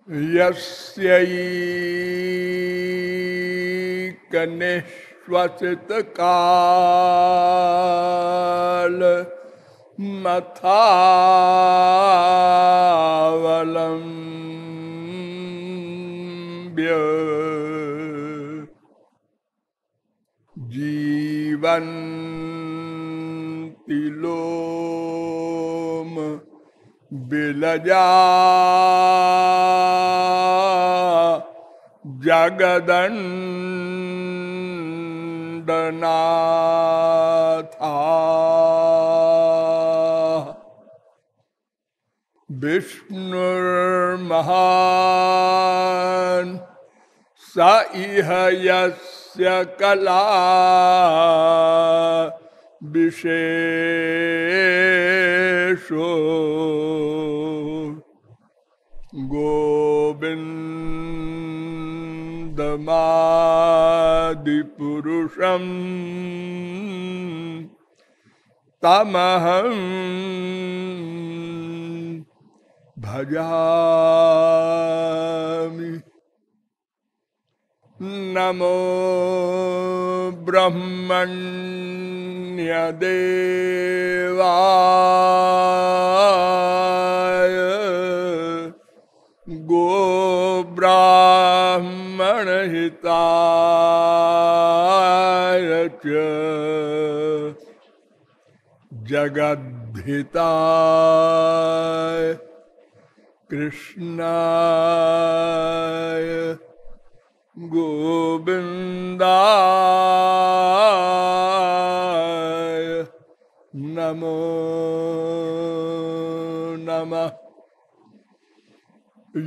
यस्यैकनिश्वसित काल मथावलम्ब्य जीवन्ति लोम बिलजा जगदण्डनाथा विष्णुर्महान् स इह यस्य कला विशेषो गोविन्दमादिपुरुषं तमहं भजामि। नमो ब्रह्मण्यदेवाय गोब्राह्मणहिताय च जगद्धिताय कृष्णाय गोविन्दाय नमो नमः।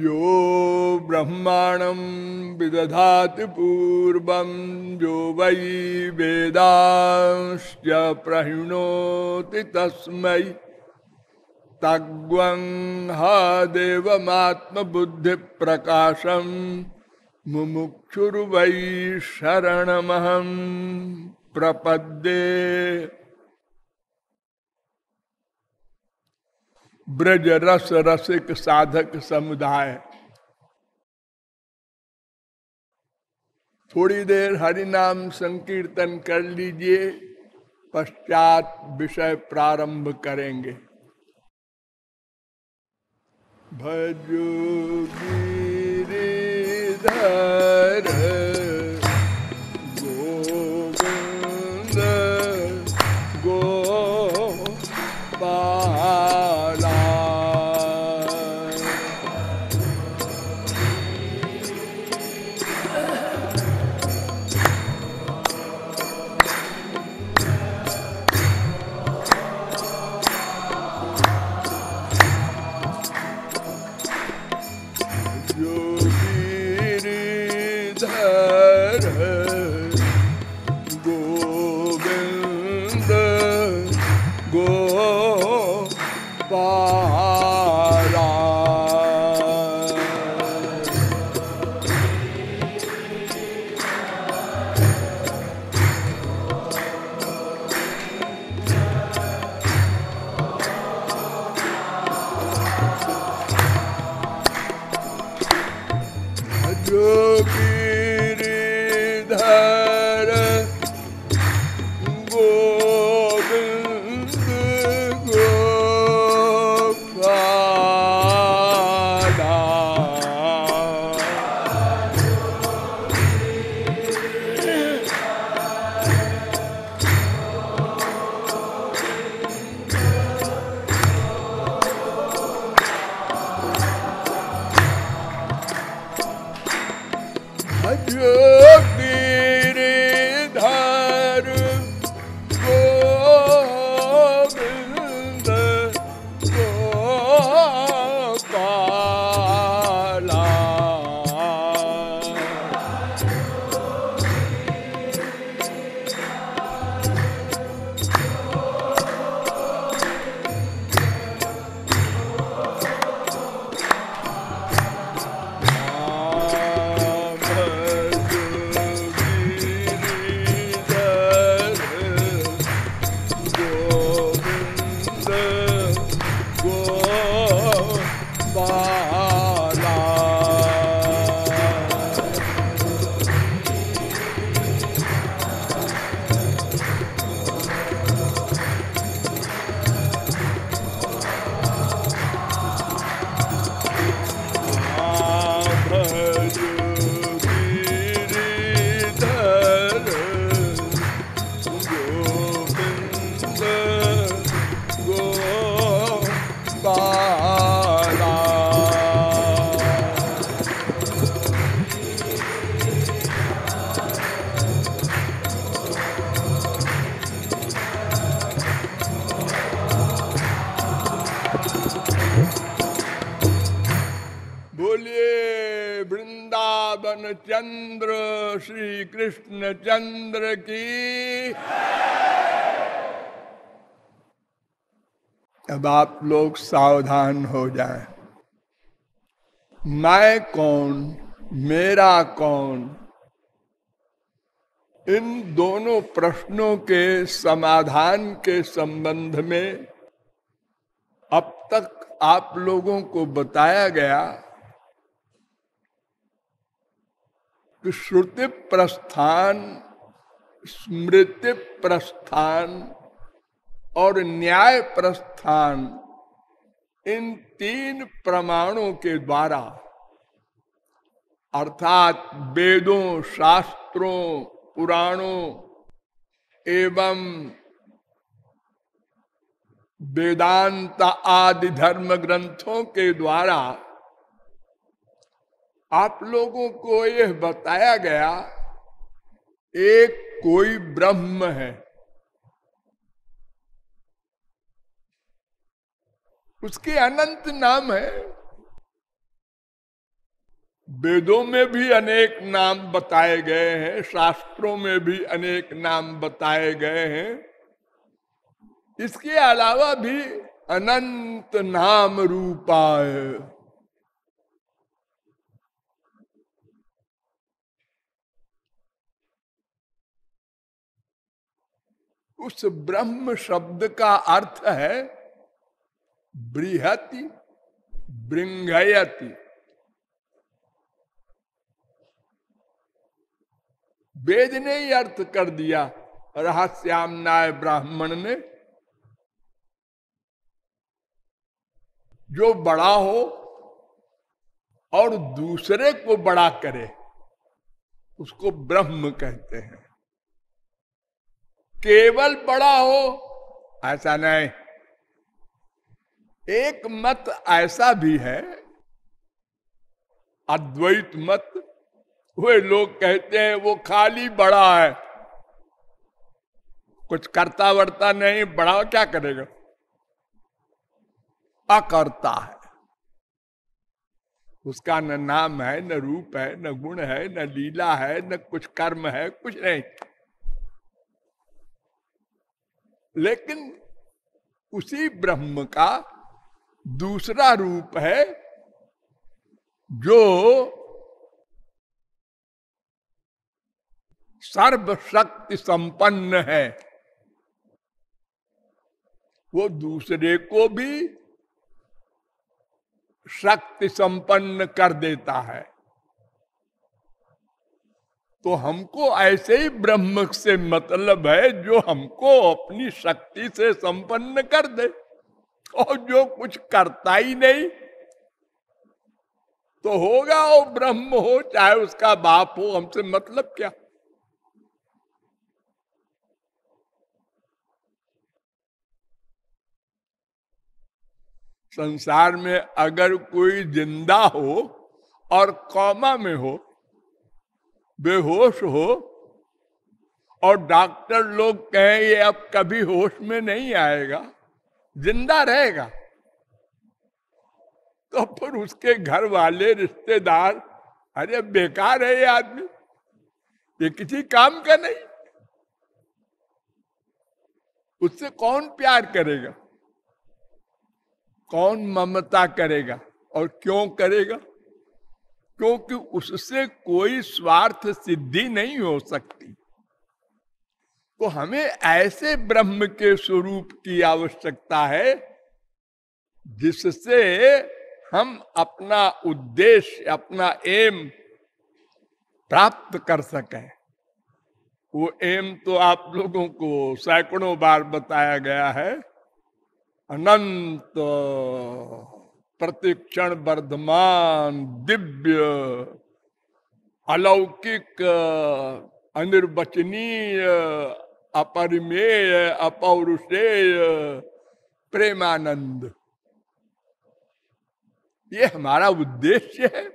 यो ब्रह्माणं विदधाति पूर्वं यो वै वेदांश्च प्रहिणोति तस्मै तग्वं हा देवमात्मबुद्धिप्रकाशं मुमुक्षुर्वै शरणमहं प्रपद्ये। ब्रज रस रसिक साधक समुदाय, थोड़ी देर हरि नाम संकीर्तन कर लीजिए, पश्चात विषय प्रारंभ करेंगे। भजो गिरिधर गोविंद गोपाला, बोलिए वृंदावन चंद्र श्री कृष्ण चंद्र की। अब आप लोग सावधान हो जाएं। मैं कौन, मेरा कौन, इन दोनों प्रश्नों के समाधान के संबंध में अब तक आप लोगों को बताया गया कि श्रुति प्रस्थान, स्मृति प्रस्थान और न्याय प्रस्थान, इन तीन प्रमाणों के द्वारा अर्थात वेदों, शास्त्रों, पुराणों एवं वेदांत आदि धर्म ग्रंथों के द्वारा आप लोगों को यह बताया गया एक कोई ब्रह्म है, उसके अनंत नाम है। वेदों में भी अनेक नाम बताए गए हैं, शास्त्रों में भी अनेक नाम बताए गए हैं। इसके अलावा भी अनंत नाम रूपाय, उस ब्रह्म शब्द का अर्थ है बृहति, बृंघयति। वेद ने ही अर्थ कर दिया, रहस्यामनाय ब्राह्मण ने। जो बड़ा हो और दूसरे को बड़ा करे उसको ब्रह्म कहते हैं। केवल बड़ा हो ऐसा नहीं। एक मत ऐसा भी है, अद्वैत मत, वे लोग कहते हैं वो खाली बड़ा है, कुछ करता वर्ता नहीं, बड़ा क्या करेगा, अकर्ता है, उसका न नाम है, न रूप है, न गुण है, न लीला है, न कुछ कर्म है, कुछ नहीं। लेकिन उसी ब्रह्म का दूसरा रूप है जो सर्वशक्ति संपन्न है। वो दूसरे को भी शक्ति संपन्न कर देता है। तो हमको ऐसे ही ब्रह्म से मतलब है जो हमको अपनी शक्ति से संपन्न कर दे, और जो कुछ करता ही नहीं तो होगा वो ब्रह्म हो चाहे उसका बाप हो, हमसे मतलब क्या। संसार में अगर कोई जिंदा हो और कोमा में हो, बेहोश हो, और डॉक्टर लोग कहें ये अब कभी होश में नहीं आएगा, जिंदा रहेगा, तो फिर उसके घर वाले, रिश्तेदार, अरे बेकार है ये आदमी, ये किसी काम का नहीं, उससे कौन प्यार करेगा, कौन ममता करेगा, और क्यों करेगा? क्योंकि उससे कोई स्वार्थ सिद्धि नहीं हो सकती। तो हमें ऐसे ब्रह्म के स्वरूप की आवश्यकता है जिससे हम अपना उद्देश्य, अपना एम प्राप्त कर सकें। वो एम तो आप लोगों को सैकड़ों बार बताया गया है, अनंत प्रतिक्षण वर्धमान दिव्य अलौकिक अनिर्वचनीय अपरिमेय अपौरुषेय प्रेमानंद, ये हमारा उद्देश्य है।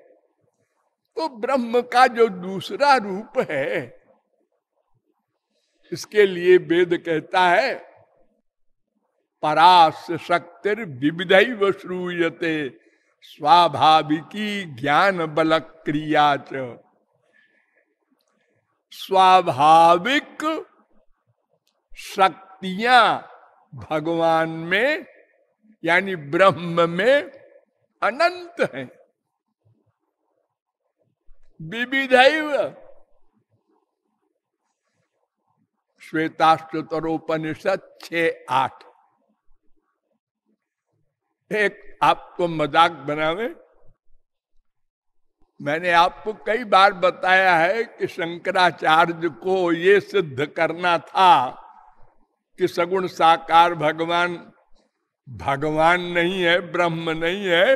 तो ब्रह्म का जो दूसरा रूप है, इसके लिए वेद कहता है परास्य शक्तिर विविधैव श्रूयते स्वाभाविकी ज्ञान बल क्रिया च। स्वाभाविक शक्तियां भगवान में यानी ब्रह्म में अनंत हैं। विविधैव श्वेताश्वतरोपनिषद 6:8। एक आपको मजाक बनावे, मैंने आपको कई बार बताया है कि शंकराचार्य को ये सिद्ध करना था कि सगुण साकार भगवान भगवान नहीं है, ब्रह्म नहीं है।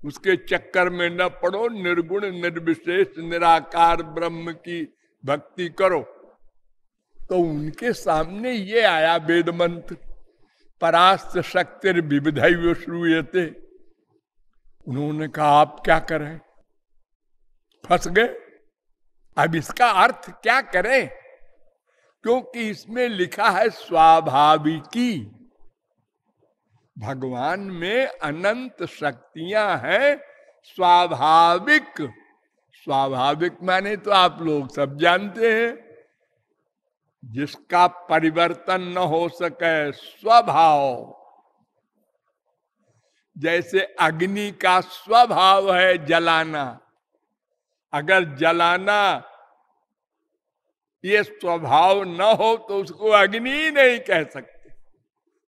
उसके चक्कर में न पड़ो, निर्गुण निर्विशेष निराकार ब्रह्म की भक्ति करो। तो उनके सामने ये आया वेद मंत्र, परास्त शक्तिर विविधैव श्रूयते। उन्होंने कहा आप क्या करें, फंस गए। अब इसका अर्थ क्या करें, क्योंकि इसमें लिखा है स्वाभाविकी। भगवान में अनंत शक्तियां हैं, स्वाभाविक। स्वाभाविक माने तो आप लोग सब जानते हैं, जिसका परिवर्तन न हो सके, स्वभाव। जैसे अग्नि का स्वभाव है जलाना, अगर जलाना ये स्वभाव न हो तो उसको अग्नि ही नहीं कह सकते,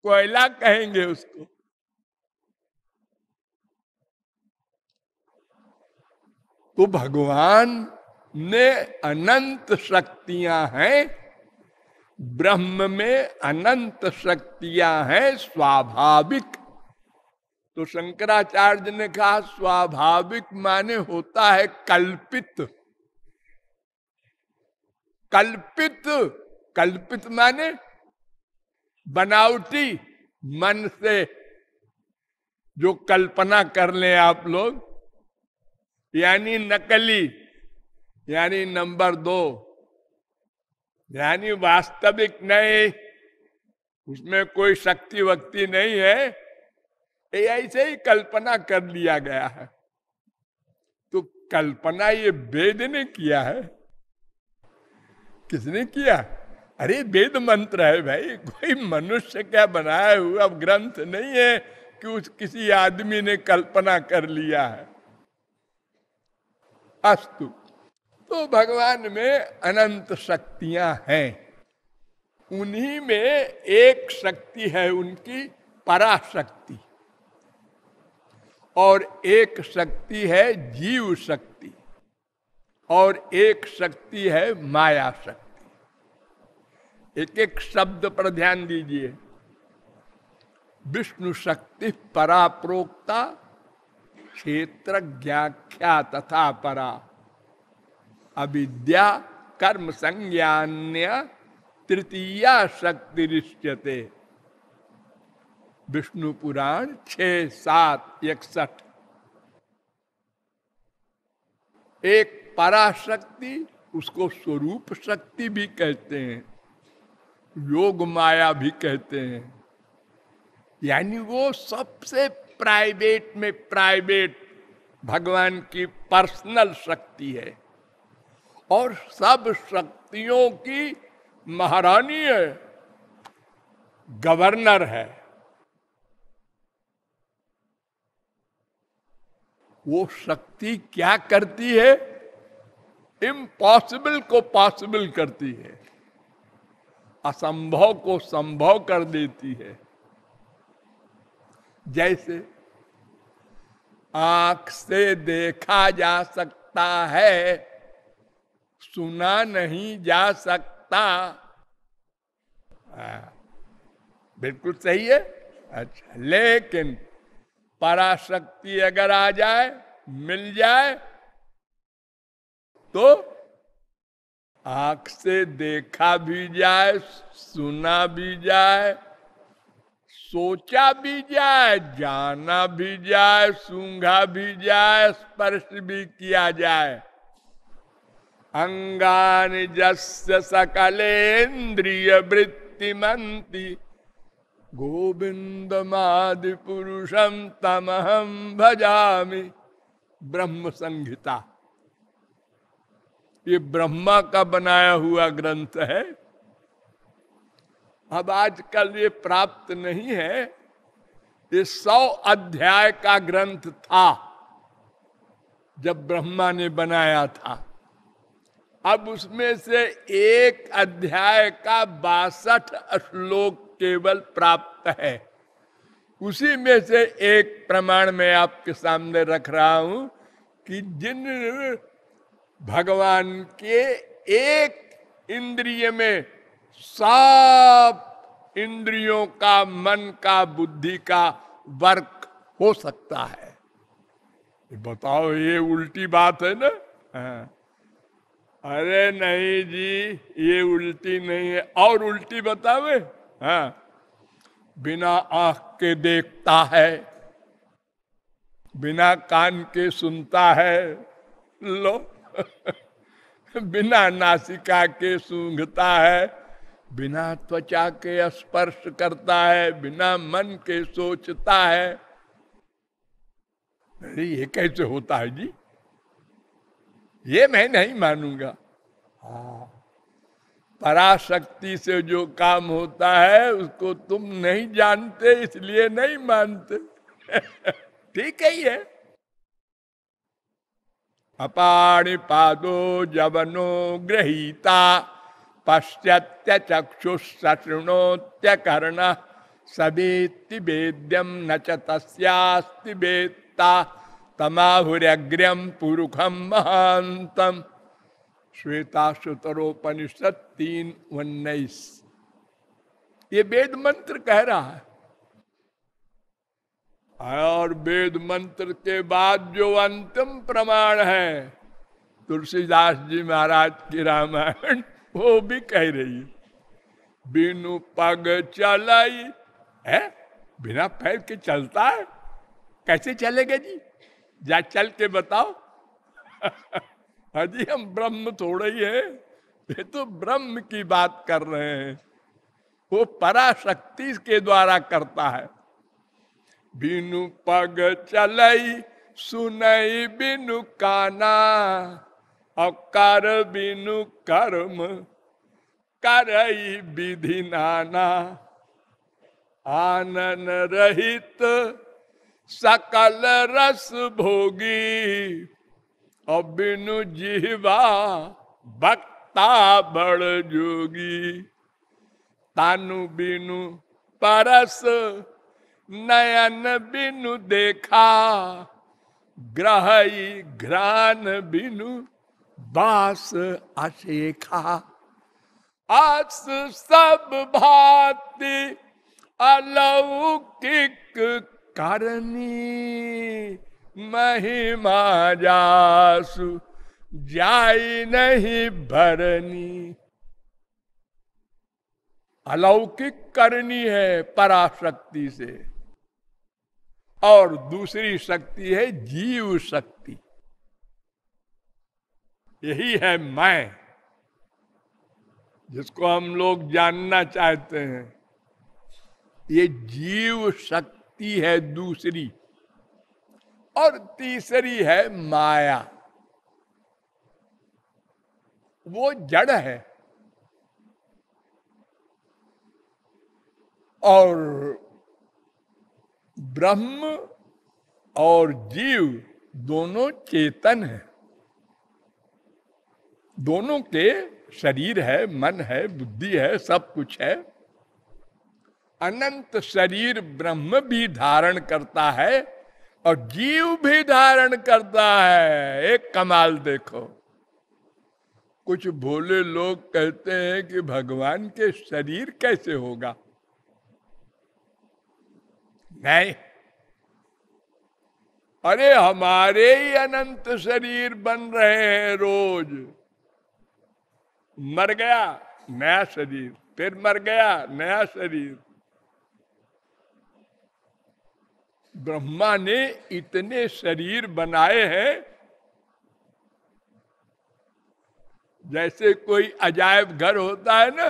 कोयला कहेंगे उसको। तो भगवान में अनंत शक्तियां हैं, ब्रह्म में अनंत शक्तियां हैं स्वाभाविक। तो शंकराचार्य ने कहा स्वाभाविक माने होता है कल्पित। कल्पित, कल्पित माने बनावटी, मन से जो कल्पना कर लें आप लोग, यानी नकली, यानी नंबर 2, यानी वास्तविक नहीं, उसमें कोई शक्ति वक्ति नहीं है, ये ऐसे ही कल्पना कर लिया गया है। तो कल्पना ये वेद ने किया है, किसने किया? अरे वेद मंत्र है भाई, कोई मनुष्य क्या बनाया हुआ ग्रंथ नहीं है कि उस किसी आदमी ने कल्पना कर लिया है। अस्तु, तो भगवान में अनंत शक्तियां हैं, उन्हीं में एक शक्ति है उनकी पराशक्ति, और एक शक्ति है जीव शक्ति, और एक शक्ति है माया शक्ति। एक एक शब्द पर ध्यान दीजिए। विष्णु शक्ति परा प्रोक्ता क्षेत्र ज्ञाख्या तथा परा, अविद्या कर्म संज्ञान्य तृतीया शक्ति रिष्यते। विष्णु पुराण 6:7-61। एक पराशक्ति, उसको स्वरूप शक्ति भी कहते हैं, योग माया भी कहते हैं, यानी वो सबसे प्राइवेट में प्राइवेट भगवान की पर्सनल शक्ति है, और सब शक्तियों की महारानी है, गवर्नर है। वो शक्ति क्या करती है? इम्पॉसिबल को पॉसिबल करती है, असंभव को संभव कर देती है। जैसे आंख से देखा जा सकता है, सुना नहीं जा सकता। बिल्कुल सही है। अच्छा, लेकिन पराशक्ति अगर आ जाए, मिल जाए, तो आंख से देखा भी जाए, सुना भी जाए, सोचा भी जाए, जाना भी जाए, सूंघा भी जाए, स्पर्श भी किया जाए। अंगानि जस्य सकलेन्द्रिय वृत्तिमन्ति गोविंदमादि पुरुषम तमहम भजामि। ब्रह्म संहिता ये ब्रह्मा का बनाया हुआ ग्रंथ है। अब आजकल ये प्राप्त नहीं है। ये 100 अध्याय का ग्रंथ था जब ब्रह्मा ने बनाया था। अब उसमें से एक अध्याय का 62 श्लोक केवल प्राप्त है। उसी में से एक प्रमाण मैं आपके सामने रख रहा हूं कि जिन भगवान के एक इंद्रिय में सब इंद्रियों का, मन का, बुद्धि का वर्क हो सकता है। बताओ, ये उल्टी बात है ना? हाँ। अरे नहीं जी, ये उल्टी नहीं है। और उल्टी बतावे? हाँ, बिना आंख के देखता है, बिना कान के सुनता है, लो बिना नासिका के सूंघता है, बिना त्वचा के स्पर्श करता है, बिना मन के सोचता है। अरे ये कैसे होता है जी? ये मैं नहीं मानूंगा। हाँ, पराशक्ति से जो काम होता है उसको तुम नहीं जानते, इसलिए नहीं मानते। ठीक है ये। अपाणि पादो जवनो गृहीता पश्यत्य चक्षुषृणोत्य कर्ण सवेत्ति वेद्यम न च तस्यास्ति वेत्ता तमाहुर्यग्र्यम पुरुषम महांतम। श्वेताश्वतरोपनिषद 3:19। ये वेद मंत्र कह रहा है। और वेद मंत्र के बाद जो अंतिम प्रमाण है तुलसीदास जी महाराज की रामायण, वो भी कह रही है, बिनु पग चलाई है। बिना पैर के चलता है? कैसे चलेगा जी? जा चल के बताओ। हाजी, हम ब्रह्म थोड़े ही है, ये तो ब्रह्म की बात कर रहे हैं। वो पराशक्ति के द्वारा करता है। बिनु पग चलई सुनई बिनु काना, और कर बिनु कर्म करई विधि नाना। आनन रहित सकल रस भोगी, और बिनु जिह्वा भक्ता बड़ जोगी। तानु बिनु परस नयन बिनु देखा, ग्रहई घ्राण बिनु बास अशेखा। आस सब भांति अलौकिक करनी, महिमा जासु जाई नहीं भरनी। अलौकिक करनी है पराशक्ति से, और दूसरी शक्ति है जीव शक्ति। यही है मैं, जिसको हम लोग जानना चाहते हैं। ये जीव शक्ति है दूसरी, और तीसरी है माया। वो जड़ है। और ब्रह्म और जीव दोनों चेतन हैं। दोनों के शरीर है, मन है, बुद्धि है, सब कुछ है। अनंत शरीर ब्रह्म भी धारण करता है और जीव भी धारण करता है। एक कमाल देखो, कुछ भोले लोग कहते हैं कि भगवान के शरीर कैसे होगा। नहीं, अरे हमारे ही अनंत शरीर बन रहे हैं रोज। मर गया नया शरीर, फिर मर गया नया शरीर। ब्रह्मा ने इतने शरीर बनाए हैं, जैसे कोई अजायब घर होता है ना,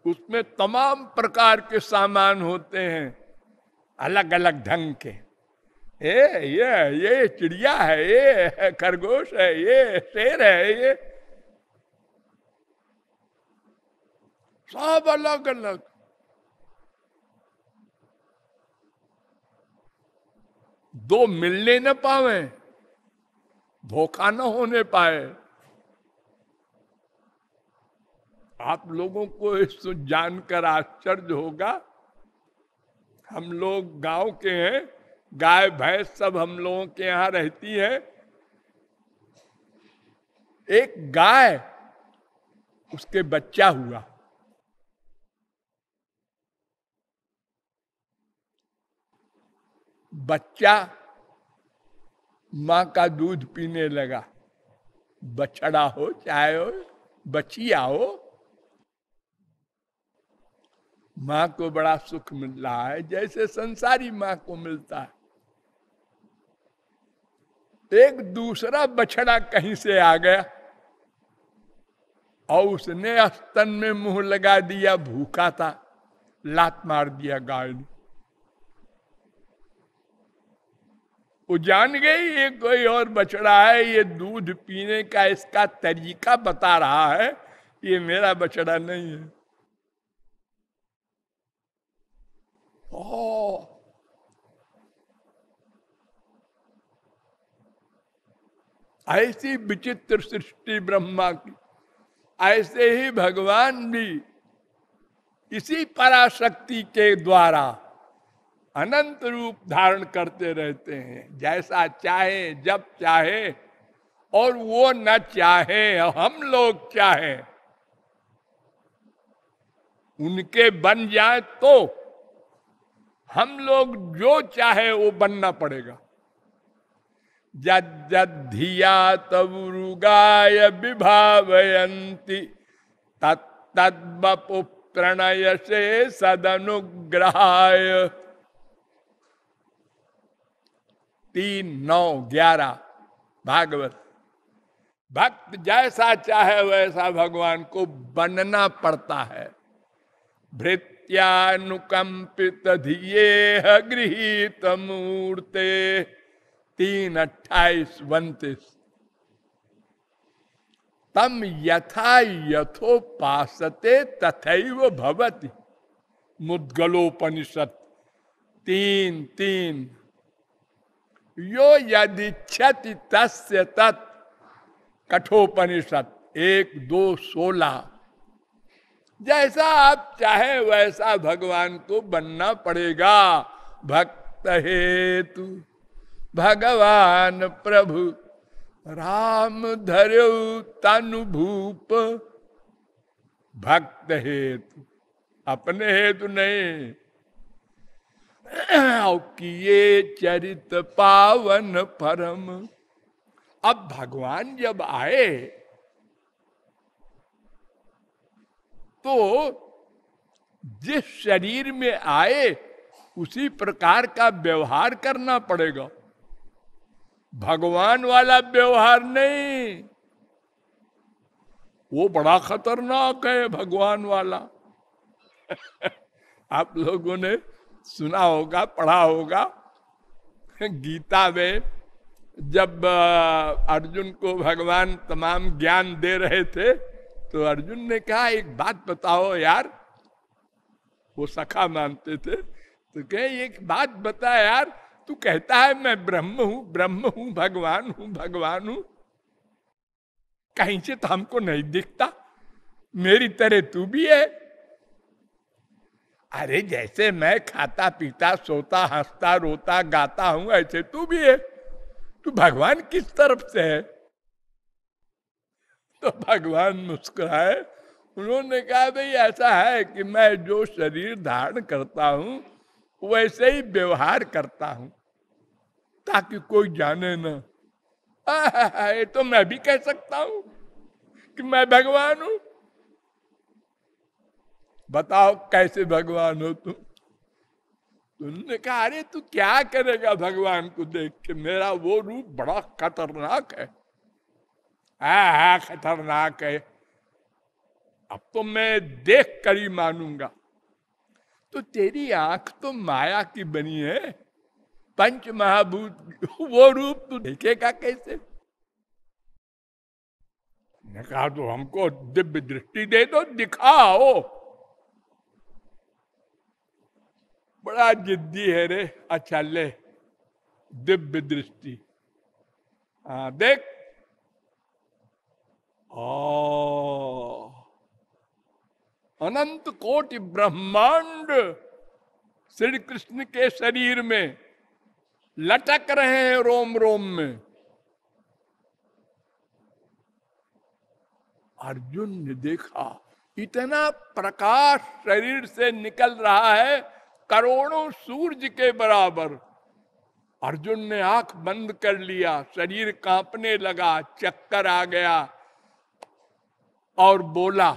उसमें तमाम प्रकार के सामान होते हैं, अलग अलग ढंग के। ये चिड़िया है, ये खरगोश है, ये शेर है, ये सब अलग अलग। दो मिलने न पावे, धोखा न होने पाए। आप लोगों को इसको जानकर आश्चर्य होगा, हम लोग गांव के हैं, गाय भैंस सब हम लोगों के यहां रहती है। एक गाय, उसके बच्चा हुआ, बच्चा मां का दूध पीने लगा। बछड़ा हो चाहे हो बचिया हो, मां को बड़ा सुख मिल रहा है जैसे संसारी मां को मिलता है। एक दूसरा बछड़ा कहीं से आ गया और उसने स्तन में मुंह लगा दिया, भूखा था, लात मार दिया गाय ने। वो जान गई ये कोई और बछड़ा है, ये दूध पीने का इसका तरीका बता रहा है, ये मेरा बछड़ा नहीं है। ऐसी विचित्र सृष्टि ब्रह्मा की। ऐसे ही भगवान भी इसी पराशक्ति के द्वारा अनंत रूप धारण करते रहते हैं, जैसा चाहे जब चाहे, और वो न चाहे हम लोग चाहे उनके बन जाए तो हम लोग जो चाहे वो बनना पड़ेगा। जद्धिया तवुगाय विभावयन्ति तत्तद्वपु प्रणय से सदनुग्रहाय। 3:9-11 भागवत। भक्त जैसा चाहे वैसा भगवान को बनना पड़ता है। भृत्यानुकंपित धियेह गृहीत मूर्ते। 3:28-29। तम यथा यथोपासते तथैव भवति। मुद्गलोपनिषद 3:3। यो यदिच्छति तस्य तत्। कठोपनिषद 1:2-16। जैसा आप चाहे वैसा भगवान को बनना पड़ेगा। भक्त हेतु भगवान प्रभु राम धर्यो तनु भूप। भक्त हेतु, अपने हेतु नहीं। किए चरित पावन परम। अब भगवान जब आए तो जिस शरीर में आए उसी प्रकार का व्यवहार करना पड़ेगा। भगवान वाला व्यवहार नहीं, वो बड़ा खतरनाक है भगवान वाला। आप लोगों ने सुना होगा, पढ़ा होगा, गीता में जब अर्जुन को भगवान तमाम ज्ञान दे रहे थे तो अर्जुन ने कहा एक बात बताओ यार। वो सखा मानते थे, तो कहे एक बात बता यार, तू कहता है मैं ब्रह्म हूं, भगवान हूं, कहीं से तो हमको नहीं दिखता, मेरी तरह तू भी है। अरे जैसे मैं खाता पीता सोता हंसता रोता गाता हूं ऐसे तू भी है, तू भगवान किस तरफ से है? तो भगवान मुस्कुराए, उन्होंने कहा भाई ऐसा है कि मैं जो शरीर धारण करता हूं वैसे ही व्यवहार करता हूं ताकि कोई जाने ना। ये तो मैं भी कह सकता हूं कि मैं भगवान हूं। बताओ कैसे भगवान हो तुम? तुमने कहा अरे तू क्या करेगा भगवान को देख के, मेरा वो रूप बड़ा खतरनाक है। खतरनाक है। अब तो मैं देख कर ही मानूंगा। तो तेरी आंख तो माया की बनी है, पंच महाभूत, वो रूप तू देखेगा कैसे? ने कहा तो हमको दिव्य दृष्टि दे दो, दिखाओ। बड़ा जिद्दी है रे। अच्छा ले, दिव्य दृष्टि। हाँ देख, अनंत कोटि ब्रह्मांड श्री कृष्ण के शरीर में लटक रहे हैं रोम रोम में। अर्जुन ने देखा इतना प्रकाश शरीर से निकल रहा है, करोड़ों सूरज के बराबर। अर्जुन ने आंख बंद कर लिया, शरीर कांपने लगा, चक्कर आ गया और बोला,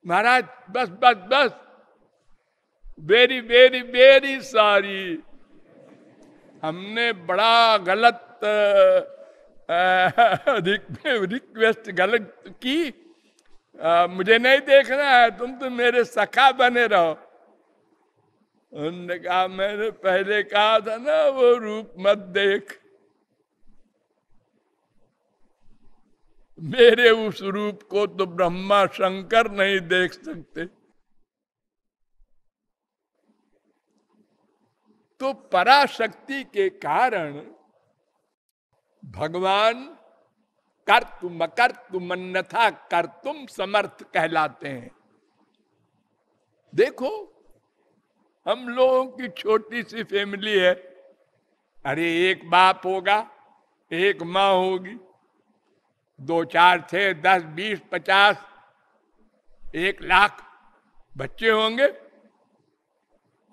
महाराज बस बस बस, वेरी वेरी वेरी सॉरी, हमने बड़ा गलत रिक्वेस्ट गलत की। मुझे नहीं देखना है, तुम तो मेरे सखा बने रहो। उन्होंने कहा मैंने पहले कहा था ना वो रूप मत देख, मेरे उस रूप को तो ब्रह्मा शंकर नहीं देख सकते। तो पराशक्ति के कारण भगवान कर्तुम अकर्तुम अन्यथा कर्तुम समर्थ कहलाते हैं। देखो हम लोगों की छोटी सी फैमिली है, अरे एक बाप होगा, एक माँ होगी, 2 4 6 10 20 50 1 लाख बच्चे होंगे।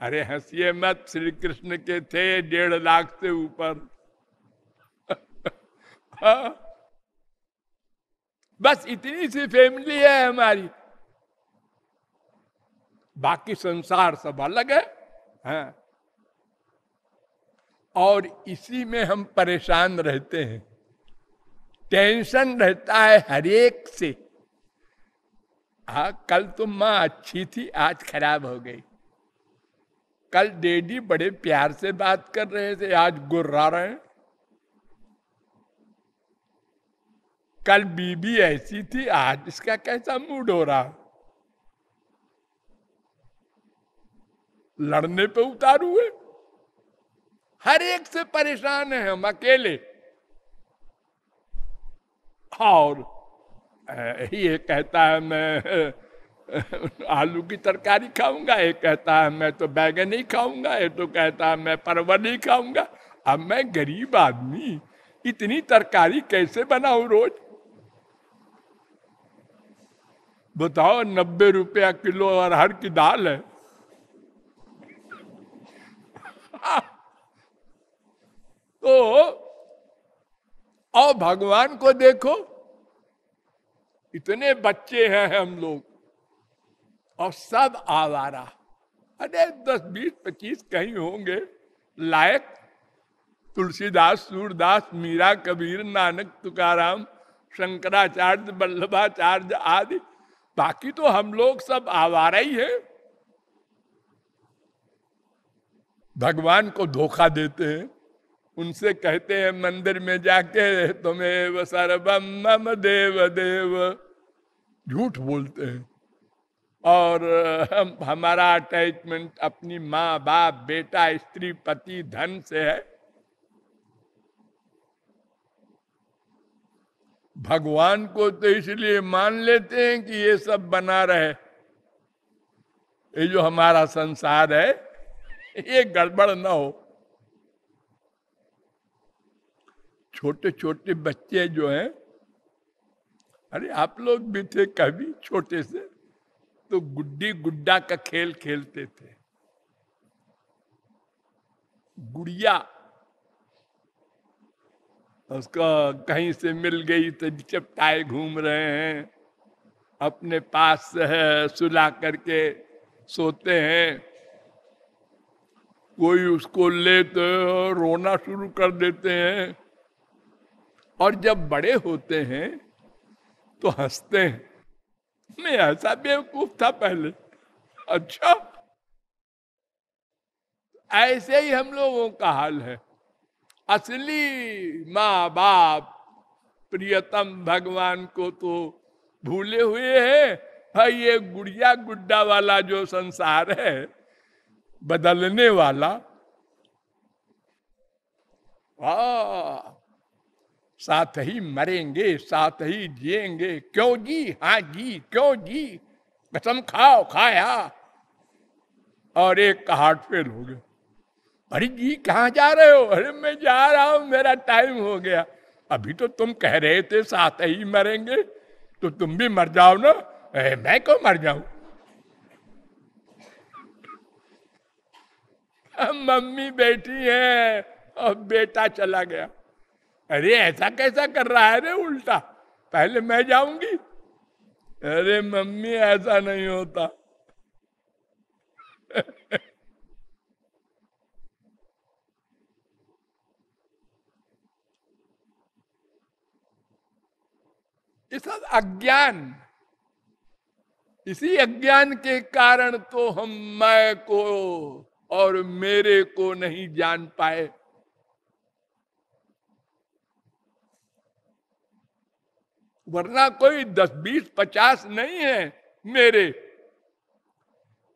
अरे हंसिए मत, श्री कृष्ण के थे 1.5 लाख से ऊपर। बस इतनी सी फैमिली है हमारी, बाकी संसार सब अलग है। हाँ। और इसी में हम परेशान रहते हैं, टेंशन रहता है हर एक से। हाँ, कल तो माँ अच्छी थी, आज खराब हो गई। कल डैडी बड़े प्यार से बात कर रहे थे, आज गुर्रा रहे हैं। कल बीबी ऐसी थी, आज इसका कैसा मूड हो रहा। लड़ने पे उतार हुए, हर एक से परेशान है हम अकेले। और ये कहता है मैं आलू की तरकारी खाऊंगा, ये कहता है मैं तो बैगन ही खाऊंगा, ये तो कहता है मैं परवल ही खाऊंगा। अब मैं गरीब आदमी इतनी तरकारी कैसे बनाऊं रोज? बताओ, 90 रुपया किलो अरहर की दाल है। तो और भगवान को देखो, इतने बच्चे हैं हम लोग और सब आवारा। अरे 10 20 25 कहीं होंगे लायक, तुलसीदास, सूरदास, मीरा, कबीर, नानक, तुकाराम, शंकराचार्य, वल्लभाचार्य आदि। बाकी तो हम लोग सब आवारा ही है, भगवान को धोखा देते हैं। उनसे कहते हैं मंदिर में जाके तुम्हें सर्वम मम देव देव, झूठ बोलते हैं। और हमारा अटैचमेंट अपनी माँ बाप बेटा स्त्री पति धन से है। भगवान को तो इसलिए मान लेते हैं कि ये सब बना रहे, ये जो हमारा संसार है ये गड़बड़ ना हो। छोटे छोटे बच्चे जो हैं, अरे आप लोग भी थे कभी छोटे से, तो गुड्डी गुड्डा का खेल खेलते थे। गुड़िया उसका कहीं से मिल गई तो चपटाए घूम रहे हैं, अपने पास है सुला करके सोते हैं। कोई उसको ले तो रोना शुरू कर देते हैं, और जब बड़े होते हैं तो हंसते हैं। मैं ऐसा बेवकूफ था पहले। अच्छा, ऐसे ही हम लोगों का हाल है। असली माँ बाप प्रियतम भगवान को तो भूले हुए हैं। भाई ये गुड़िया गुड्डा वाला जो संसार है, बदलने वाला, साथ ही मरेंगे साथ ही जिएंगे, क्यों जी, हाँ जी, क्यों जी, कसम खाओ, खाया, और एक का हार्ट फेल हो गया। अरे जी कहाँ जा रहे हो? अरे मैं जा रहा हूं, मेरा टाइम हो गया। अभी तो तुम कह रहे थे साथ ही मरेंगे, तो तुम भी मर जाओ ना। मैं क्यों मर जाऊं? मम्मी बैठी है और बेटा चला गया। अरे ऐसा कैसा कर रहा है रे उल्टा, पहले मैं जाऊंगी। अरे मम्मी ऐसा नहीं होता। ये सब अज्ञान, इसी अज्ञान के कारण तो हम मैं को और मेरे को नहीं जान पाए। वरना कोई 10, 20, 50 नहीं है मेरे।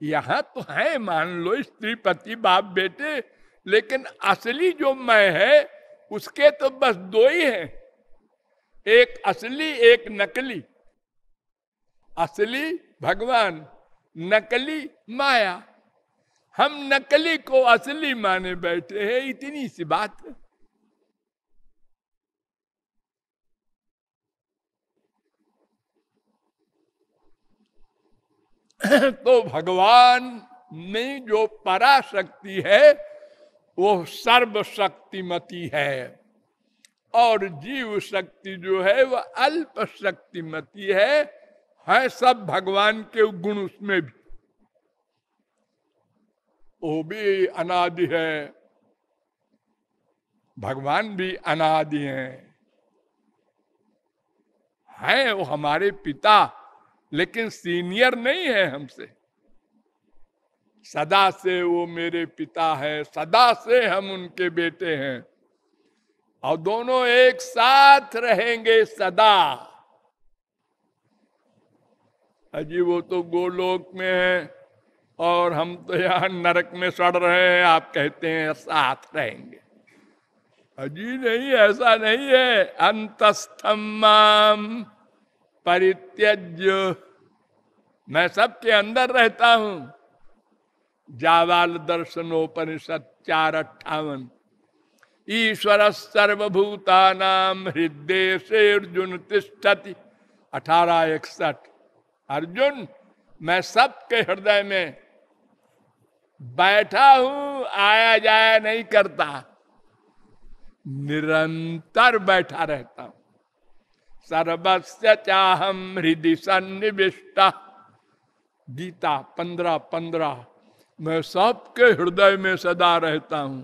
यहां तो है, मान लो स्त्री पति बाप बेटे, लेकिन असली जो मैं है उसके तो बस दो ही हैं, एक असली एक नकली। असली भगवान, नकली माया। हम नकली को असली माने बैठे हैं, इतनी सी बात है। तो भगवान में जो पराशक्ति है वो सर्वशक्तिमती है, और जीव शक्ति जो है वह अल्प शक्तिमती है सब भगवान के गुण उसमें भी। वो भी अनादि है, भगवान भी अनादि है वो हमारे पिता, लेकिन सीनियर नहीं है हमसे। सदा से वो मेरे पिता है, सदा से हम उनके बेटे हैं, और दोनों एक साथ रहेंगे सदा। अजी वो तो गोलोक में है और हम तो यहाँ नरक में सड़ रहे हैं, आप कहते हैं साथ रहेंगे। अजी नहीं, ऐसा नहीं है। अंतस्थम माम परित्यज्य, मैं सबके अंदर रहता हूं। जावाल दर्शनोपनिषद 4:58। ईश्वर सर्वभूतानाम हृदय से अर्जुन तिष्ठति 18:61। अर्जुन, मैं सबके हृदय में बैठा हूं, आया जाया नहीं करता, निरंतर बैठा रहता हूं। सर्वस्य चाहम हृदय सन्निविष्ट, गीता 15:15। मैं सबके हृदय में सदा रहता हूं।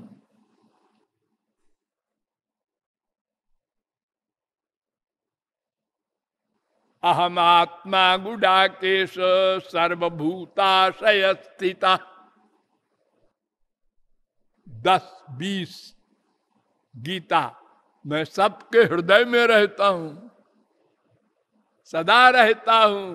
अहम आत्मा गुडाकेश सर्वभूताशय स्थिता। 10-20 गीता। मैं सबके हृदय में रहता हूं, सदा रहता हूं।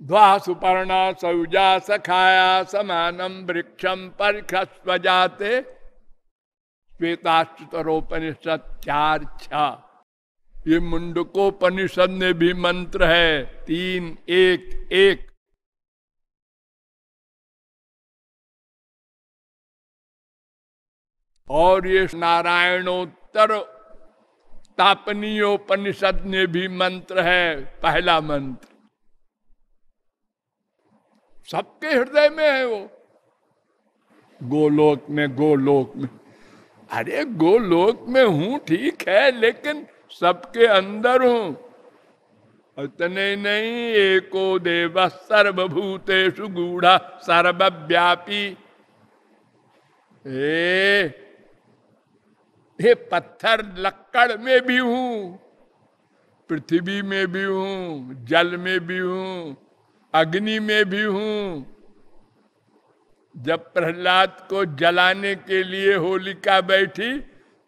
ध्वा सुपर्णा सौजा सखाया समानम वृक्षम परिखस्व जाते, श्वेताश्वतरोपनिषद 4:6। ये मुंडकोपनिषद में भी मंत्र है 3:1:1। और ये नारायणोत्तर तापनीयोपनिषद में भी मंत्र है, पहला मंत्र। सबके हृदय में है वो। गोलोक में, गोलोक में, अरे गोलोक में हूं ठीक है, लेकिन सबके अंदर हूं। इतने नहीं, एको देव सर्वभूतेषु गूढ़ सर्वव्यापी। ये पत्थर लक्कड़ में भी हूं, पृथ्वी में भी हूं, जल में भी हूं, अग्नि में भी हूं। जब प्रहलाद को जलाने के लिए होलिका बैठी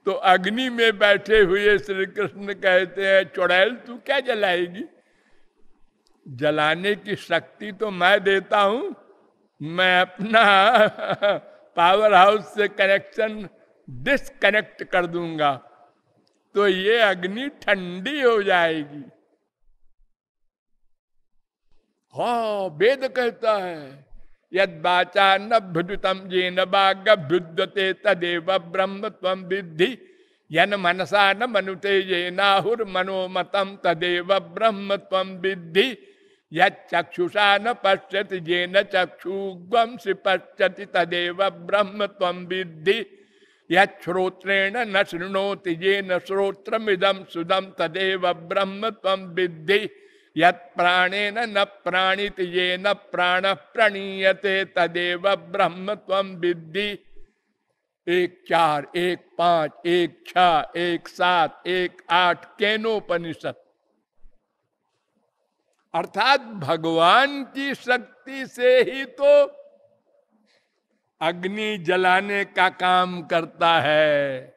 तो अग्नि में बैठे हुए श्री कृष्ण कहते हैं चुड़ैल तू क्या जलाएगी? जलाने की शक्ति तो मैं देता हूं, मैं अपना पावर हाउस से कनेक्शन डिस्कनेक्ट कर दूंगा तो ये अग्नि ठंडी हो जाएगी। हाँ, वेद कहता है यद वाचा न भुजतम ये न बागभ्युद्यते तदेव ब्रह्म त्वं विद्धि यन मनसा न मनुते ये नाहुर मनोमतम तदेव ब्रह्म त्वं विद्धि यक्षुषा न पश्यति ये न चक्षुग्वंसि पश्यति तदेव ब्रह्म त्वं विद्धि यश्रोत्रेण न शृणोति ये न श्रोत्रमिदं सुदं तदेव ब्रह्म त्वं विद्धि यत् प्राणेन न प्राणित ये न प्राण प्रणीयते तदेव ब्रह्म त्वं विद्धि। 1 4 1 5 1 6 1 7 1 8 केनोपनिषद। अर्थात भगवान की शक्ति से ही तो अग्नि जलाने का काम करता है।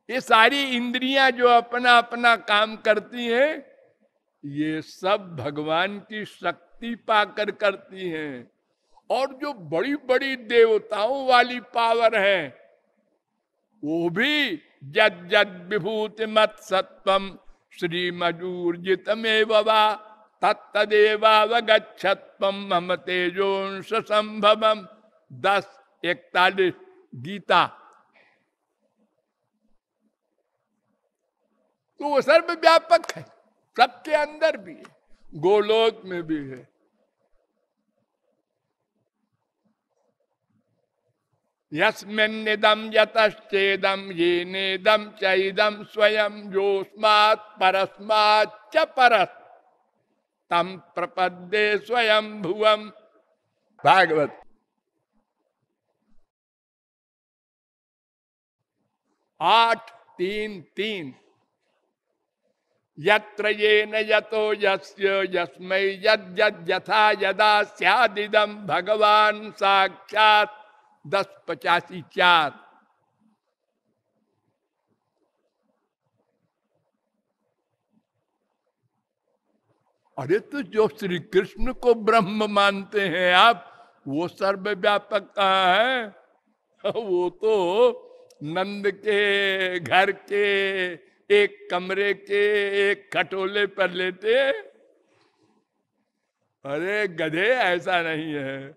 ये सारी इंद्रियां जो अपना अपना काम करती हैं, ये सब भगवान की शक्ति पाकर करती हैं। और जो बड़ी बड़ी देवताओं वाली पावर है वो भी जद जद विभूति मत सत्वम श्रीमजूर्जितमेव वा तत्तदेवावगच्छत्वम मम तेजोंश संभवम। 10:41 गीता। तो वो सर्वव्यापक है, सबके अंदर भी है, गोलोक में भी है। यस्मिन्निदं यतश्चेदं येनेदं चैदं स्वयं योऽस्मात् परस्मात् च परस् तम प्रपद्ये स्वयं भुवम। भागवत। आठ 3:3 यत्र येन यतो यस्य यस्मै यद्यद् यथा यदा स्यादिदं भगवान साक्षात्। 10:85 अरे तो जो श्री कृष्ण को ब्रह्म मानते हैं आप, वो सर्वव्यापक कहाँ है? वो तो नंद के घर के एक कमरे के एक खटोले पर लेटे। अरे गधे, ऐसा नहीं है।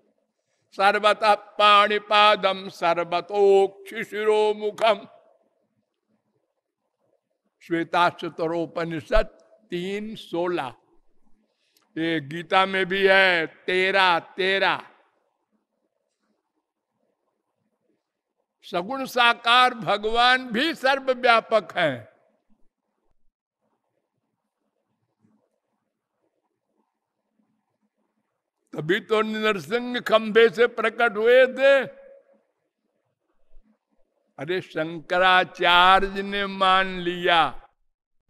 सर्वतः पाणिपादम सर्वतोक्षिशिरो मुखम। श्वेताश्वतरोपनिषद 3:16। ये गीता में भी है 13:13। सगुण साकार भगवान भी सर्वव्यापक है। तभी तो नरसिंह खंभे से प्रकट हुए थे। अरे शंकराचार्य ने मान लिया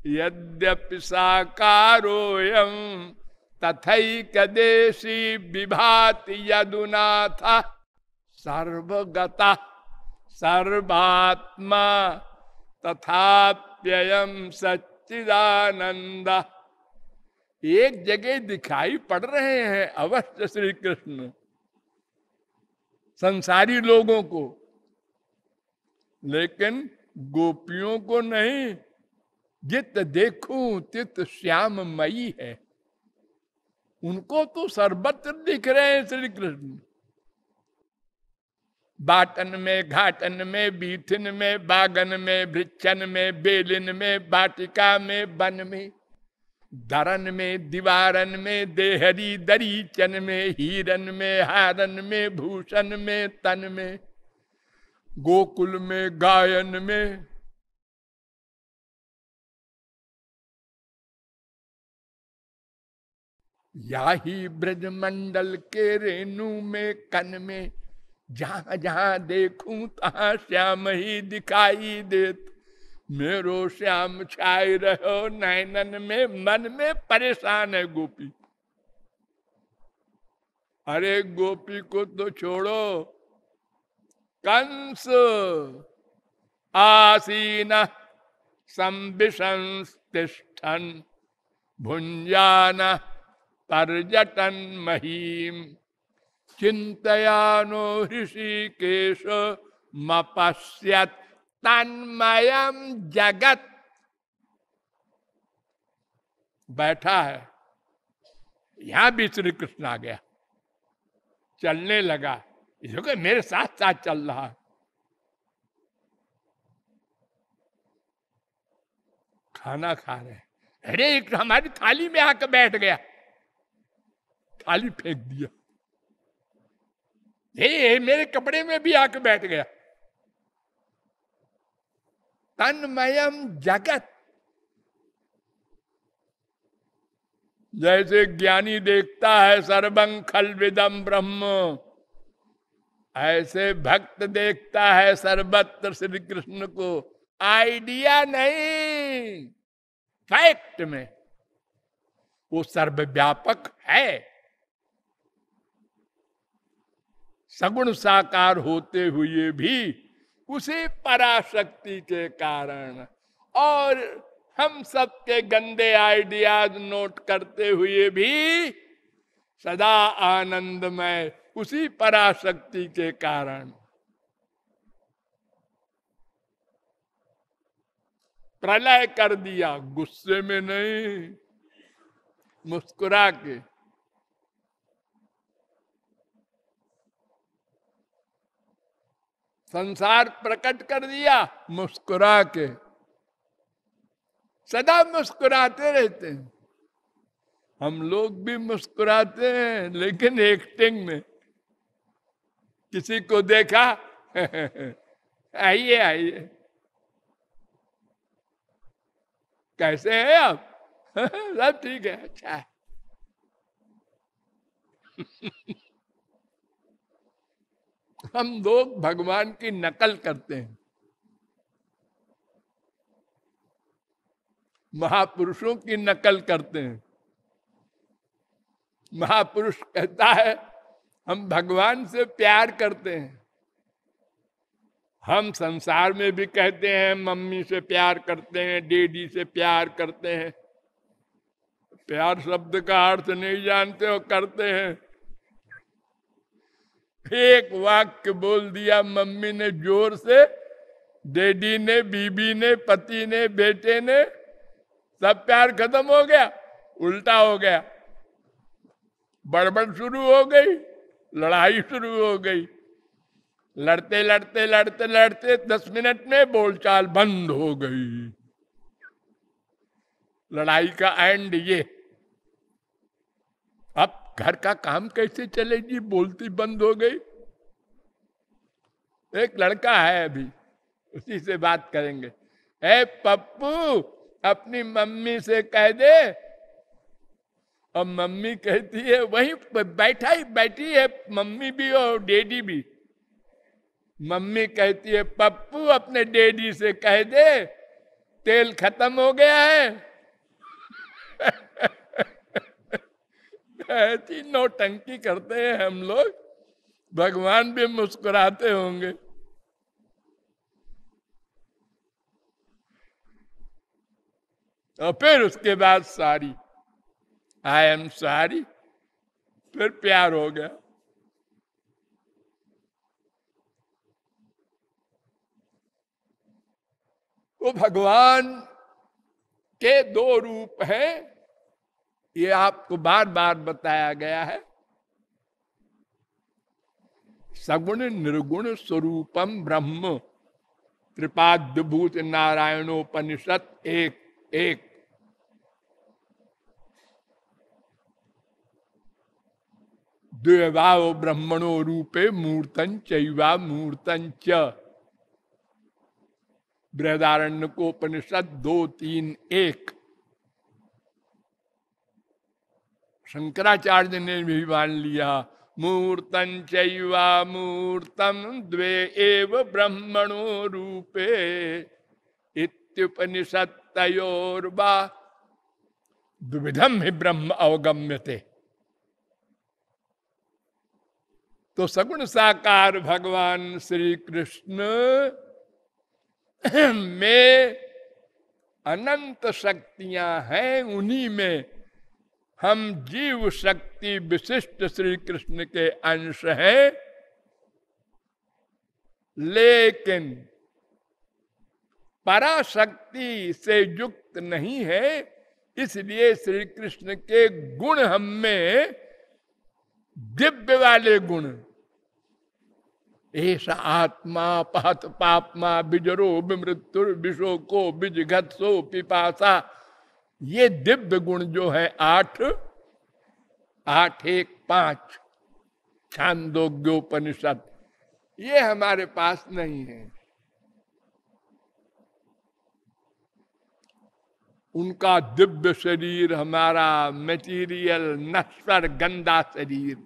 यद्यपि साकारोयं तथैकदेशी विभाति यदुनाथ सर्वगता सर्वात्मा तथाप्ययं सच्चिदानंद। एक जगह दिखाई पड़ रहे हैं अवश्य श्री कृष्ण संसारी लोगों को, लेकिन गोपियों को नहीं। जित देखूं तित श्याममयी है, उनको तो सर्वत्र दिख रहे हैं श्री कृष्ण। बाटन में, घाटन में, बीथिन में, बागन में, वृक्षन में, बेलिन में, बाटिका में, वन में, दरन में, दीवारन में, देहरी दरीचन में, हीरन में, हारन में, भूषण में, तन में, गोकुल में, गायन में। या ही ब्रजमंडल के रेणु में, कन में, जहां जहां देखूं तहां श्याम ही दिखाई देत। मेरो श्याम छाई रहो नैनन में, मन में परेशान है गोपी। अरे गोपी को तो छोड़ो, कंस आसीन संविशंस्तिष्ठन् भुंजान पर्यटन महीम चिंतयानो ऋषिकेश मपश्यत तन्मयम जगत। बैठा है, यहां भी श्री कृष्ण आ गया, चलने लगा, इसको मेरे साथ साथ चल रहा है। खाना खा रहे हैं, अरे एक हमारी थाली में आकर बैठ गया, थाली फेंक दिया। ये मेरे कपड़े में भी आकर बैठ गया। तन्मयम जगत, जैसे ज्ञानी देखता है सर्वं खल्विदम ब्रह्म, ऐसे भक्त देखता है सर्वत्र श्री कृष्ण को। आइडिया नहीं, फैक्ट में वो सर्वव्यापक है। सगुण साकार होते हुए भी उसी पराशक्ति के कारण, और हम सबके गंदे आइडियाज नोट करते हुए भी सदा आनंदमय उसी पराशक्ति के कारण। प्रलय कर दिया, गुस्से में नहीं, मुस्कुरा के। संसार प्रकट कर दिया मुस्कुरा के। सदा मुस्कुराते रहते हैं, हम लोग भी मुस्कुराते हैं, लेकिन एक्टिंग में। किसी को देखा आइए आइए, कैसे हैं आप? सब ठीक है, अच्छा है। हम लोग भगवान की नकल करते हैं। महापुरुषों की नकल करते हैं। महापुरुष कहता है हम भगवान से प्यार करते हैं। हम संसार में भी कहते हैं मम्मी से प्यार करते हैं, डैडी से प्यार करते हैं। प्यार शब्द का अर्थ नहीं जानते हो, करते हैं। एक वाक्य बोल दिया मम्मी ने जोर से, डैडी ने, बीबी ने, पति ने, बेटे ने, सब प्यार खत्म हो गया, उल्टा हो गया। बड़बड़ शुरू हो गई, लड़ाई शुरू हो गई। लड़ते लड़ते लड़ते लड़ते 10 मिनट में बोलचाल बंद हो गई। लड़ाई का एंड ये। अब घर का काम कैसे चलेगी, बोलती बंद हो गई। एक लड़का है अभी, उसी से बात करेंगे। ए पप्पू, अपनी मम्मी से कह दे। और मम्मी कहती है, वहीं बैठी है मम्मी भी और डैडी भी। मम्मी कहती है पप्पू अपने डैडी से कह दे तेल खत्म हो गया है। ऐसी नौटंकी करते हैं हम लोग। भगवान भी मुस्कुराते होंगे। और फिर उसके बाद सारी, आई एम सॉरी, फिर प्यार हो गया। वो भगवान के 2 रूप हैं, ये आपको बार बार बताया गया है। सगुण निर्गुण स्वरूपम ब्रह्म, त्रिपाद्यभूत नारायणोपनिषद 1:1। द्वैवाव ब्रह्मणो रूपे मूर्तन चैवा मूर्तन च, बृहदारण्यकोपनिषद 2:3:1। शंकराचार्य ने भी मान लिया, मूर्तन चैवा मूर्तम द्वे एव ब्रह्मणो रूपे इत्युपनिषत् तयोर्वा द्विविधम ही ब्रह्म अवगम्यते। तो सगुण साकार भगवान श्री कृष्ण में अनंत शक्तियां हैं, उन्हीं में हम जीव शक्ति विशिष्ट श्री कृष्ण के अंश हैं, लेकिन पराशक्ति से युक्त नहीं है। इसलिए श्री कृष्ण के गुण हम में दिव्य वाले गुण, ऐसा आत्मा पहत पापमा बिजरो विमृत्युर विशोको बिजघत्सो पिपासा, ये दिव्य गुण जो है 8, 8, 1, 5 छांदोग्योपनिषद, ये हमारे पास नहीं है। उनका दिव्य शरीर, हमारा मटेरियल नश्वर गंदा शरीर,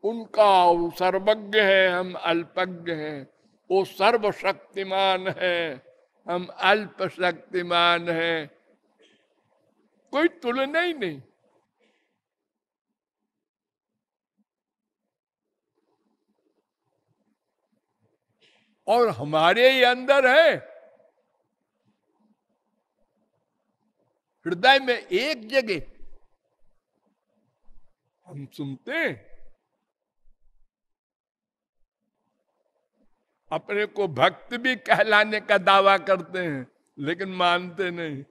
उनका वो सर्वज्ञ है, हम अल्पज्ञ हैं। वो सर्वशक्तिमान है, हम अल्प शक्तिमान हैं। कोई तुलना ही नहीं। और हमारे ही अंदर है, हृदय में एक जगह हम सुनते हैं, अपने को भक्त भी कहलाने का दावा करते हैं, लेकिन मानते नहीं।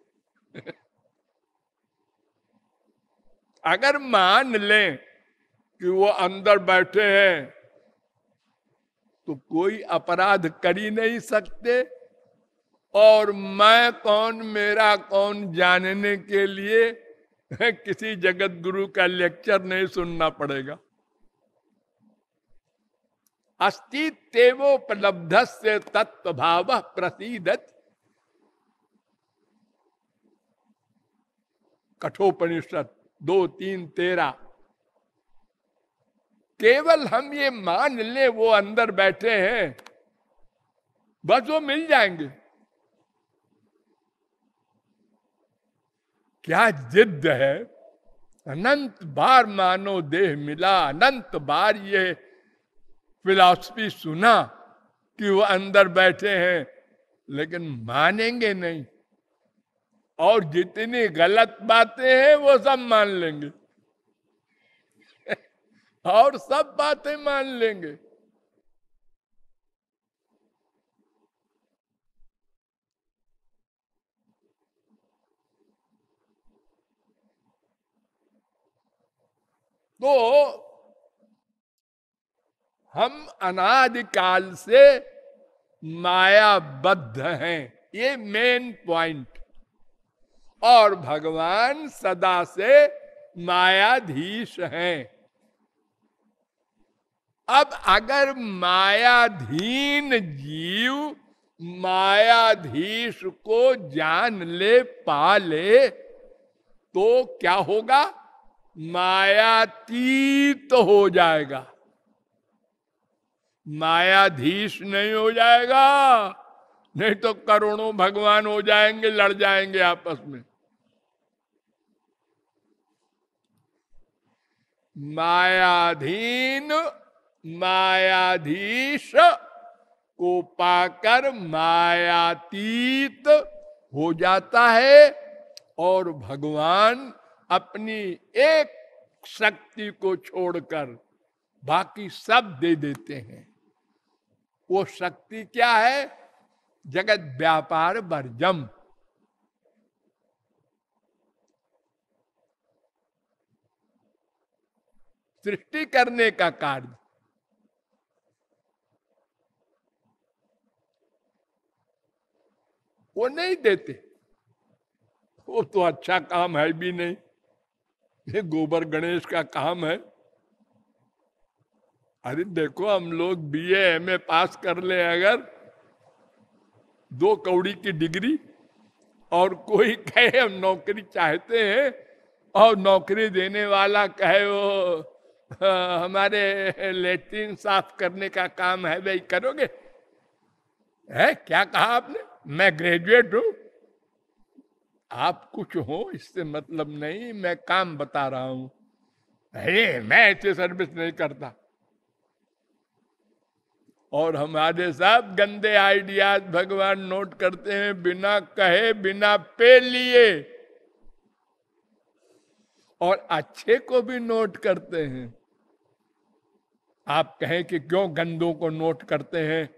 अगर मान लें कि वो अंदर बैठे हैं तो कोई अपराध कर ही नहीं सकते, और मैं कौन मेरा कौन जानने के लिए किसी जगत गुरु का लेक्चर नहीं सुनना पड़ेगा। अस्तित्वोपलब्धस्य तत्व भाव प्रसीदत, कठोपनिषद 2:3-13। केवल हम ये मान ले वो अंदर बैठे हैं, बस वो मिल जाएंगे। क्या जिद है, अनंत बार मानो देह मिला, अनंत बार ये फिलॉसफी सुना कि वो अंदर बैठे हैं, लेकिन मानेंगे नहीं। और जितनी गलत बातें हैं वो सब मान लेंगे और सब बातें मान लेंगे। तो हम अनादिकाल से मायाबद्ध हैं, ये मेन पॉइंट। और भगवान सदा से मायाधीश हैं। अब अगर मायाधीन जीव मायाधीश को जान ले, पा ले, तो क्या होगा? मायातीत हो जाएगा, मायाधीश नहीं हो जाएगा। नहीं तो करोड़ों भगवान हो जाएंगे, लड़ जाएंगे आपस में। मायाधीन मायाधीश को पाकर मायातीत हो जाता है, और भगवान अपनी एक शक्ति को छोड़कर बाकी सब दे देते हैं। वो शक्ति क्या है? जगत व्यापार वर्जम। सृष्टि करने का कार्य। वो नहीं देते, वो तो अच्छा काम है भी नहीं, ये गोबर गणेश का काम है। अरे देखो, हम लोग बीए एमए पास कर ले अगर 2 कौड़ी की डिग्री, और कोई कहे हम नौकरी चाहते हैं, और नौकरी देने वाला कहे वो हमारे लेट्रिन साफ करने का काम है, भाई करोगे? है क्या कहा आपने? मैं ग्रेजुएट हूं, आप कुछ हो इससे मतलब नहीं, मैं काम बता रहा हूं। अरे मैं ऐसे सर्विस नहीं करता। और हमारे साथ गंदे आइडियाज भगवान नोट करते हैं, बिना कहे बिना पे लिए, और अच्छे को भी नोट करते हैं। आप कहें कि क्यों गंदों को नोट करते हैं,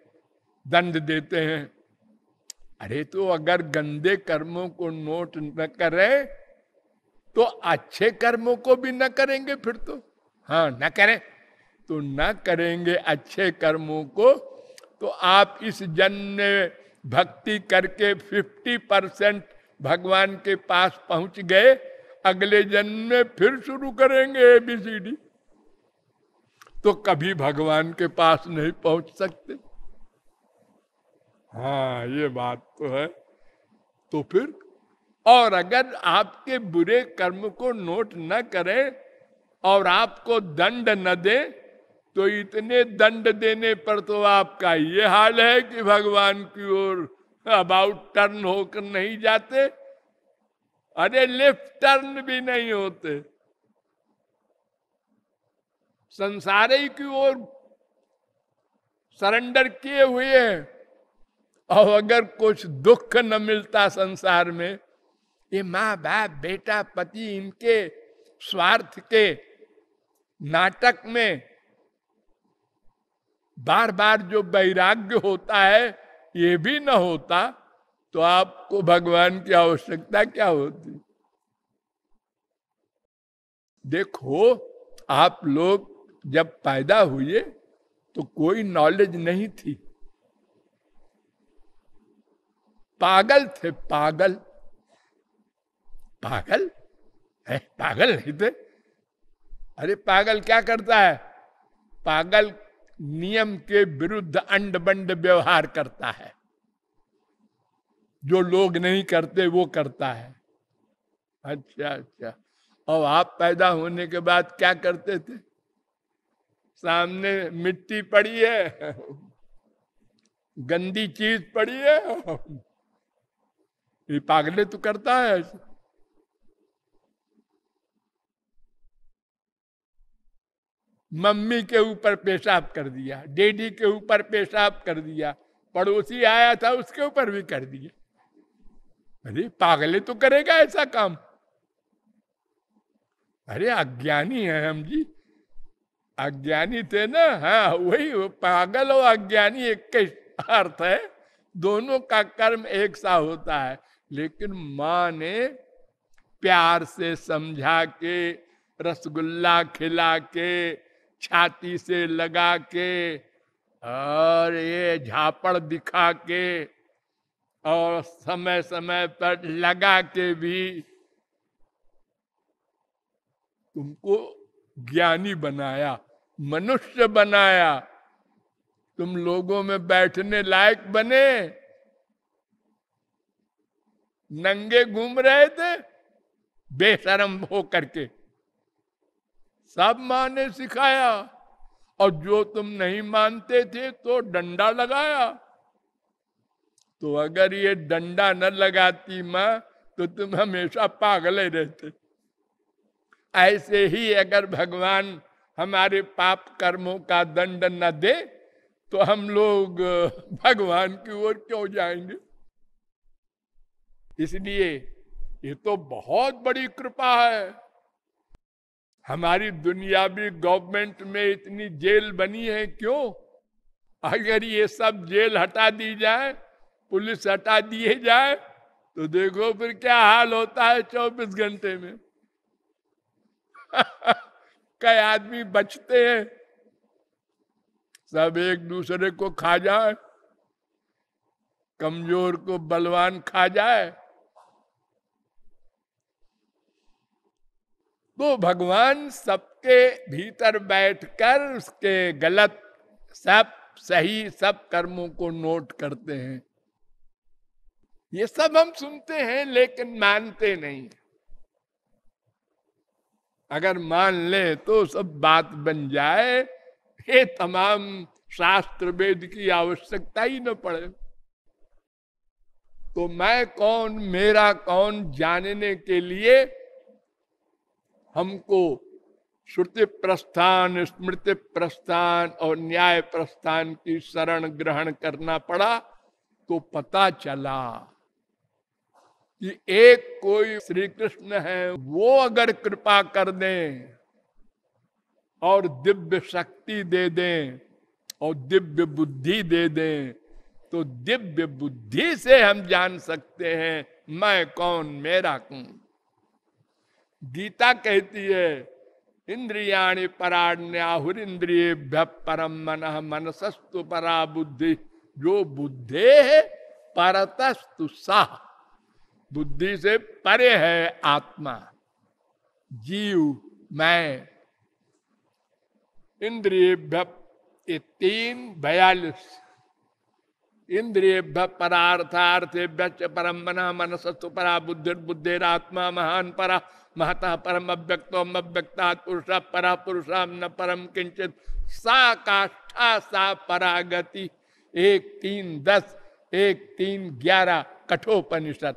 दंड देते हैं। अरे तो अगर गंदे कर्मों को नोट न करें तो अच्छे कर्मों को भी न करेंगे फिर तो। हाँ, न करें तो न करेंगे अच्छे कर्मों को, तो आप इस जन्म में भक्ति करके 50% भगवान के पास पहुंच गए, अगले जन्म में फिर शुरू करेंगे ABCD, तो कभी भगवान के पास नहीं पहुंच सकते। हाँ, ये बात तो है। तो फिर, और अगर आपके बुरे कर्म को नोट न करें और आपको दंड न दे, तो इतने दंड देने पर तो आपका ये हाल है कि भगवान की ओर अबाउट टर्न होकर नहीं जाते, अरे लेफ्ट टर्न भी नहीं होते, संसारी की ओर सरेंडर किए हुए हैं। और अगर कुछ दुख न मिलता संसार में, ये माँ बाप बेटा पति इनके स्वार्थ के नाटक में बार बार जो वैराग्य होता है, ये भी न होता, तो आपको भगवान की आवश्यकता क्या होती। देखो, आप लोग जब पैदा हुए तो कोई नॉलेज नहीं थी, पागल थे, पागल। पागल है, पागल नहीं थे। अरे पागल क्या करता है? पागल नियम के विरुद्ध अंड बंड व्यवहार करता है, जो लोग नहीं करते वो करता है। अच्छा अच्छा। और आप पैदा होने के बाद क्या करते थे? सामने मिट्टी पड़ी है, गंदी चीज पड़ी है, ये पागले तो करता है ऐसे। मम्मी के ऊपर पेशाब कर दिया, डैडी के ऊपर पेशाब कर दिया, पड़ोसी आया था उसके ऊपर भी कर दिया। अरे पागले तो करेगा ऐसा काम। अरे अज्ञानी है हम जी, अज्ञानी थे ना। हाँ, वही पागल और अज्ञानी एक का अर्थ है, दोनों का कर्म एक सा होता है। लेकिन माँ ने प्यार से समझा के, रसगुल्ला खिला के, छाती से लगा के, और ये झापड़ दिखा के, और समय समय पर लगा के भी तुमको ज्ञानी बनाया, मनुष्य बनाया। तुम लोगों में बैठने लायक बने, नंगे घूम रहे थे बेशरम हो करके, सब मां ने सिखाया। और जो तुम नहीं मानते थे तो डंडा लगाया। तो अगर ये डंडा न लगाती मां तो तुम हमेशा पागल ही रहते। ऐसे ही अगर भगवान हमारे पाप कर्मों का दंड न दे तो हम लोग भगवान की ओर क्यों जाएंगे। इसलिए ये तो बहुत बड़ी कृपा है। हमारी दुनियावी गवर्नमेंट में इतनी जेल बनी है क्यों? अगर ये सब जेल हटा दी जाए, पुलिस हटा दिए जाए, तो देखो फिर क्या हाल होता है 24 घंटे में। कई आदमी बचते हैं, सब एक दूसरे को खा जाए, कमजोर को बलवान खा जाए। तो भगवान सबके भीतर बैठकर उसके गलत सब सही सब कर्मों को नोट करते हैं। ये सब हम सुनते हैं लेकिन मानते नहीं। अगर मान ले तो सब बात बन जाए, ये तमाम शास्त्र वेद की आवश्यकता ही न पड़े। तो मैं कौन मेरा कौन जानने के लिए हमको श्रुति प्रस्थान, स्मृति प्रस्थान और न्याय प्रस्थान की शरण ग्रहण करना पड़ा। तो पता चला कि एक कोई श्री कृष्ण है, वो अगर कृपा कर दें और दिव्य शक्ति दे दें और दिव्य बुद्धि दे दें, तो दिव्य बुद्धि से हम जान सकते हैं मैं कौन मेरा कौन। गीता कहती है इंद्रियाणि पराण्याहुरिंद्रियेभ्यः परम मनः मनसस्तु परा बुद्धि, जो बुद्धे है परतस्तु सः, बुद्धि से परे है आत्मा, जीव, मैं। इंद्रियेभ्यः, ये 3:42, इंद्रियेभ्यः परार्थार्थेभ्यः च परम मनः मनसस्तु परा बुद्धिर्बुद्धिरात्मा महान परा महतः परम अव्यक्तोम अव्यक्तात् पुरुषः परा पुरुषां न परम किंचित सा काष्ठा सा परागति। 1:3:10, 1:3:11 कठोपनिषद।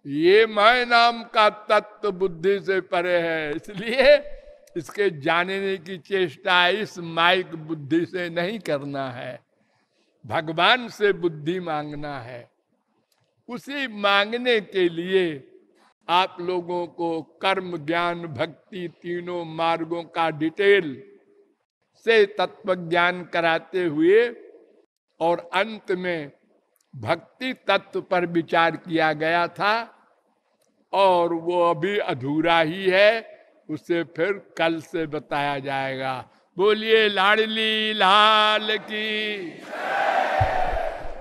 ये मैं नाम का तत्व बुद्धि से परे है, इसलिए इसके जानने की चेष्टा इस माइक बुद्धि से नहीं करना है, भगवान से बुद्धि मांगना है। उसी मांगने के लिए आप लोगों को कर्म ज्ञान भक्ति तीनों मार्गों का डिटेल से तत्व ज्ञान कराते हुए और अंत में भक्ति तत्व पर विचार किया गया था, और वो अभी अधूरा ही है, उसे फिर कल से बताया जाएगा। बोलिए लाडली लाल की।